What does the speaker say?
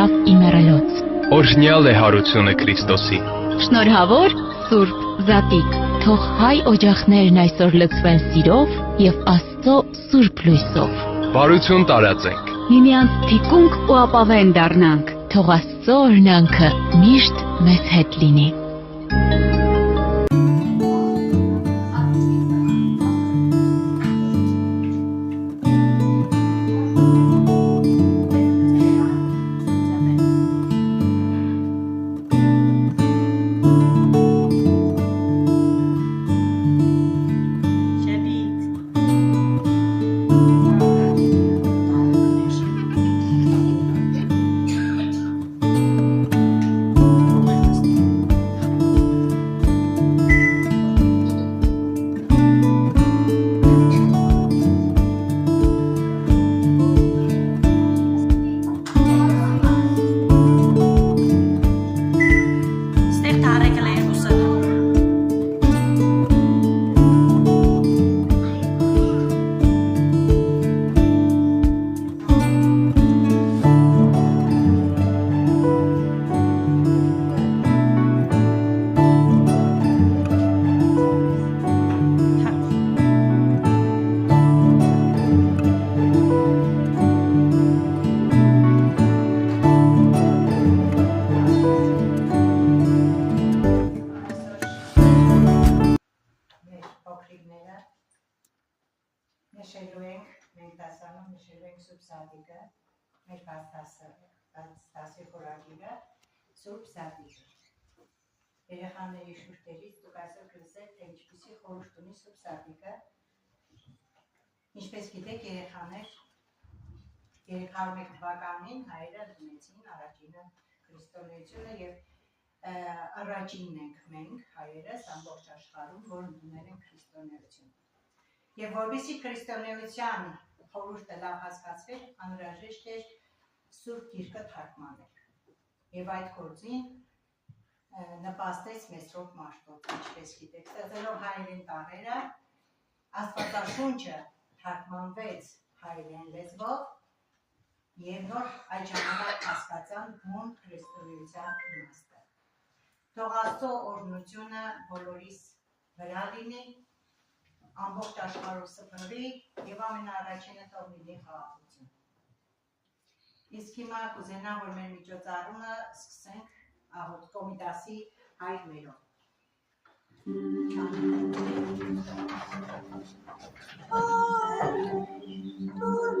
ելավ իմեռելոց։ Օրհնյալ է հարությունը Քրիստոսի։ Շնորհավոր Սուրբ Զատիկ, թող հայ օջախներն այսօր լցվեն սիրով և Աստծո սուրբ լույսով։ Բարություն տարածենք։ Միմյանց թիկունք ու ապավեն դառնանք։ Թող Աստծո օրհնանքը միշտ մեզ հետ լինի։ Նշելու ենք, մենք դասանում նշելու ենք Սուրբ Զատիկը, մեր դասի խորագիրը, Սուրբ Զատիկը։ Երեխաների շուրթերից դուք այսօր կլսեք, թե ինչպիսի խորհուրդ ունի Սուրբ Զատիկը։ Ինչպես գիտեք, երեխաներ 301 թվականին հայերը ընդունեցին առաջինը քրիստոնեությունը եւ առաջինն ենք մենք հայերս ամբողջ աշխարհում, որ ընդունել են քրիստոնեություն։ Եվ որպեսզի քրիստոնեության խորհուրդը լավ հասկացվեր, անհրաժեշտ էր Սուրբ Գիրքը թարգմանել։ Եվ այդ գործին նպաստեց Մեսրոպ Մաշտոցը, ինչպես գիտեք, ստեղծելով հայերեն տառերը, Աստվածաշունչը թարգմանվեց հայերեն լեզվով եւ նոր այդ ժամանակ հասկացան բուն քրիստոնեության իմաստը։ Թող Աստծո օրհնությունը բոլորիս վրա լինի, ամբողջ աշխարհով սփռվի եւ ամենաառաջինը թող լինի խաղաղություն։ Իսկ հիմա կուզենամ, որ մեր միջոցառումը սկսենք աղոտ Կոմիտասի հայր մերով։